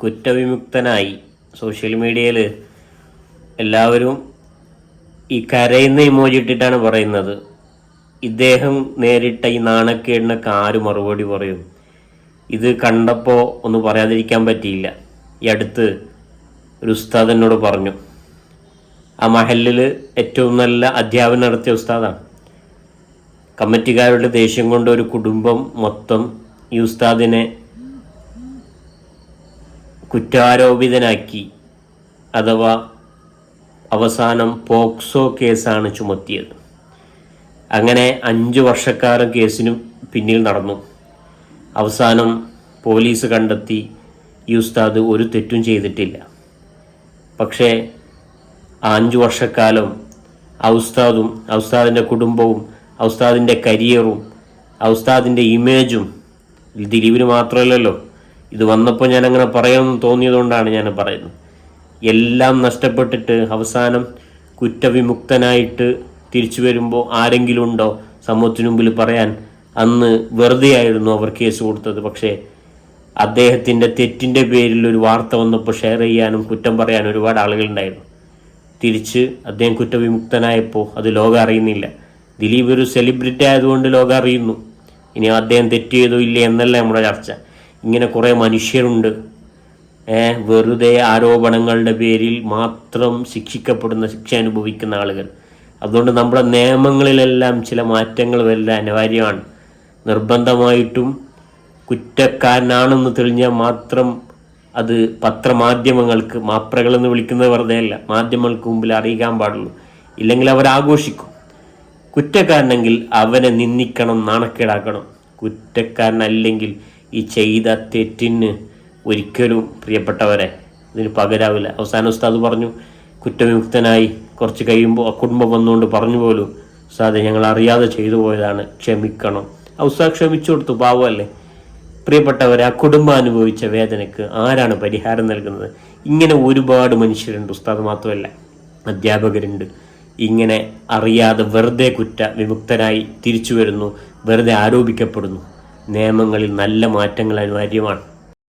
കുറ്റവിമുക്തനായി. Social മീഡിയയിൽ എല്ലാവരും ഈ കരയുന്ന ഇമോജി ഇട്ടിട്ടാണ് പറയുന്നത്. ഇദ്ദേഹം നേരിട്ട ഈ നാണക്കേടിനൊക്കെ ആര് മറുപടി പറയും? ഇത് കണ്ടപ്പോൾ ഒന്ന് പറയാതിരിക്കാൻ പറ്റിയില്ല. ഈ അടുത്ത് ഒരു ഉസ്താദ് എന്നോട് പറഞ്ഞു, ആ മഹല്ലിൽ ഏറ്റവും നല്ല അധ്യാപനം നടത്തിയ ഉസ്താദാണ്. കമ്മിറ്റിക്കാരുടെ ദേഷ്യം കൊണ്ട് ഒരു കുടുംബം മൊത്തം ഈ ഉസ്താദിനെ കുറ്റാരോപിതനാക്കി, അഥവാ അവസാനം പോക്സോ കേസാണ് ചുമത്തിയത്. അങ്ങനെ 5 വർഷക്കാലം കേസിനു പിന്നിൽ നടന്നു. അവസാനം പോലീസ് കണ്ടെത്തി ഈ ഉസ്താദ് ഒരു തെറ്റും ചെയ്തിട്ടില്ല. പക്ഷേ 5 വർഷക്കാലം ആ ഉസ്താദും ആ ഉസ്താദിൻ്റെ കുടുംബവും ആ ഉസ്താദിൻ്റെ കരിയറും ആ ഉസ്താദിൻ്റെ ഇമേജും, ദിലീപിന് മാത്രമല്ലല്ലോ, ഇത് വന്നപ്പോൾ ഞാൻ അങ്ങനെ പറയുമെന്ന് തോന്നിയതുകൊണ്ടാണ് ഞാൻ പറയുന്നത്, എല്ലാം നഷ്ടപ്പെട്ടിട്ട് അവസാനം കുറ്റവിമുക്തനായിട്ട് തിരിച്ചു വരുമ്പോൾ ആരെങ്കിലും ഉണ്ടോ സമൂഹത്തിന് മുമ്പിൽ പറയാൻ? അന്ന് വെറുതെ ആയിരുന്നു അവർ കേസ് കൊടുത്തത്. പക്ഷേ അദ്ദേഹത്തിൻ്റെ തെറ്റിൻ്റെ പേരിൽ ഒരു വാർത്ത വന്നപ്പോൾ ഷെയർ ചെയ്യാനും കുറ്റം പറയാനും ഒരുപാട് ആളുകളുണ്ടായിരുന്നു. തിരിച്ച് അദ്ദേഹം കുറ്റവിമുക്തനായപ്പോൾ അത് ലോകം അറിയുന്നില്ല. ദിലീപ് ഒരു സെലിബ്രിറ്റി ആയതുകൊണ്ട് ലോകം അറിയുന്നു. ഇനി അദ്ദേഹം തെറ്റ് ചെയ്തോ ഇല്ലേ എന്നല്ല നമ്മുടെ ചർച്ച. ഇങ്ങനെ കുറേ മനുഷ്യരുണ്ട്, വെറുതെ ആരോപണങ്ങളുടെ പേരിൽ മാത്രം ശിക്ഷിക്കപ്പെടുന്ന, ശിക്ഷ അനുഭവിക്കുന്ന ആളുകൾ. അതുകൊണ്ട് നമ്മുടെ നിയമങ്ങളിലെല്ലാം ചില മാറ്റങ്ങൾ വരൽ അനിവാര്യമാണ്. നിർബന്ധമായിട്ടും കുറ്റക്കാരനാണെന്ന് തെളിഞ്ഞാൽ മാത്രം അത് പത്രമാധ്യമങ്ങൾക്ക്, മാപ്രകളെന്ന് വിളിക്കുന്നത് വെറുതെ അല്ല, മാധ്യമങ്ങൾക്ക് മുമ്പിൽ അറിയിക്കാൻ പാടുള്ളൂ. ഇല്ലെങ്കിൽ അവരാഘോഷിക്കും. കുറ്റക്കാരനെങ്കിൽ അവനെ നിന്ദിക്കണം, നാണക്കേടാക്കണം. കുറ്റക്കാരനല്ലെങ്കിൽ ഈ ചെയ്ത തെറ്റിന് ഒരിക്കലും പ്രിയപ്പെട്ടവരെ ഇതിന് പകരാവില്ല. അവസാനം ഉസ്താദ് പറഞ്ഞു, കുറ്റവിമുക്തനായി കുറച്ച് കഴിയുമ്പോൾ ആ കുടുംബം വന്നുകൊണ്ട് പറഞ്ഞു പോലും, ഉസ്താദെ ഞങ്ങൾ അറിയാതെ ചെയ്തു പോയതാണ്, ക്ഷമിക്കണം. ആ ഉസ്താദ് ക്ഷമിച്ചു കൊടുത്തു, പാവമല്ലേ. പ്രിയപ്പെട്ടവരെ, ആ കുടുംബം അനുഭവിച്ച വേദനയ്ക്ക് ആരാണ് പരിഹാരം നൽകുന്നത്? ഇങ്ങനെ ഒരുപാട് മനുഷ്യരുണ്ട്, ഉസ്താദ് മാത്രമല്ല, അധ്യാപകരുണ്ട്. ഇങ്ങനെ അറിയാതെ വെറുതെ വിമുക്തനായി തിരിച്ചു വരുന്നു, വെറുതെ ആരോപിക്കപ്പെടുന്നു. നിയമങ്ങളിൽ നല്ല മാറ്റങ്ങൾ അനിവാര്യമാണ്.